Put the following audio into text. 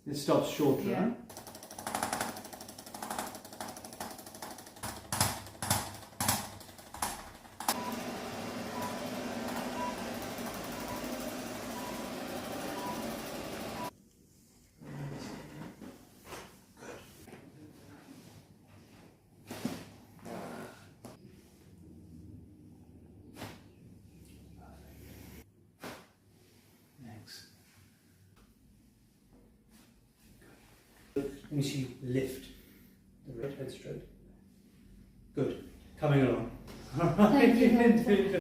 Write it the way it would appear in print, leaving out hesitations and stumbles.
It stops shorter. Yeah. Right? Thanks. Let me see you lift the right head straight. Good. Coming along. Thank you. Good.